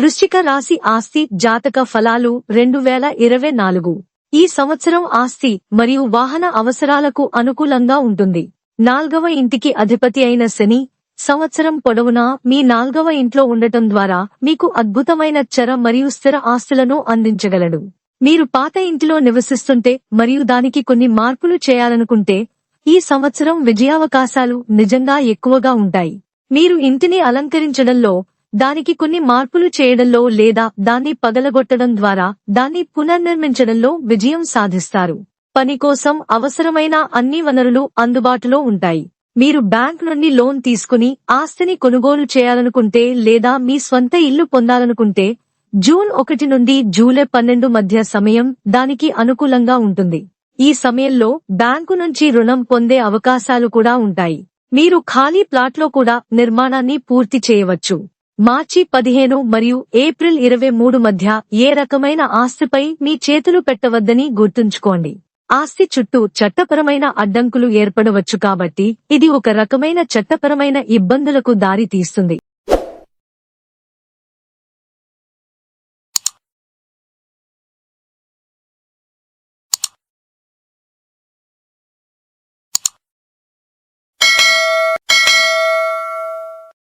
వృశ్చిక రాశి ఆస్తి జాతక ఫలాలు 2024 ఈ సంవత్సరం ఆస్తి మరియు వాహన అవసరాలకు అనుకూలంగా ఉంటుంది. 4వ ఇంటికి అధిపతి అయిన శని సంవత్సరం పొడవునా మీ 4వ ఇంట్లో ఉండటం ద్వారా మీకు అద్భుతమైన చర మరియు స్థిర ఆస్తులను అందించగలడు. మీరు పాత ఇంటిలో నివసిస్తుంటే మరియు దానికి కొన్ని మార్పులు చేయాలనుకుంటే ఈ సంవత్సరం విజయావకాశాలు నిజంగా ఎక్కువగా ఉంటాయి. మీరు ఇంటిని అలంకరించడంలో, దానికి కొన్ని మార్పులు చేయడంలో లేదా దాన్ని పగలగొట్టడం ద్వారా దాన్ని పునర్నిర్మించడంలో విజయం సాధిస్తారు. పని కోసం అవసరమైన అన్ని వనరులు అందుబాటులో ఉంటాయి. మీరు బ్యాంక్ నుండి లోన్ తీసుకుని ఆస్తిని కొనుగోలు చేయాలనుకుంటే లేదా మీ స్వంత ఇల్లు పొందాలనుకుంటే జూన్ 1 నుండి జూలై 12 మధ్య సమయం దానికి అనుకూలంగా ఉంటుంది. ఈ సమయంలో బ్యాంకు నుంచి రుణం పొందే అవకాశాలు కూడా ఉంటాయి. మీరు ఖాళీ ప్లాట్లో కూడా నిర్మాణాన్ని పూర్తి చేయవచ్చు. మార్చి 15 మరియు ఏప్రిల్ 23 మధ్య ఏ రకమైన ఆస్తిపై మీ చేతులు పెట్టవద్దని గుర్తుంచుకోండి. ఆస్తి చుట్టూ చట్టపరమైన అడ్డంకులు ఏర్పడవచ్చు కాబట్టి ఇది ఒక రకమైన చట్టపరమైన ఇబ్బందులకు దారి తీస్తుంది.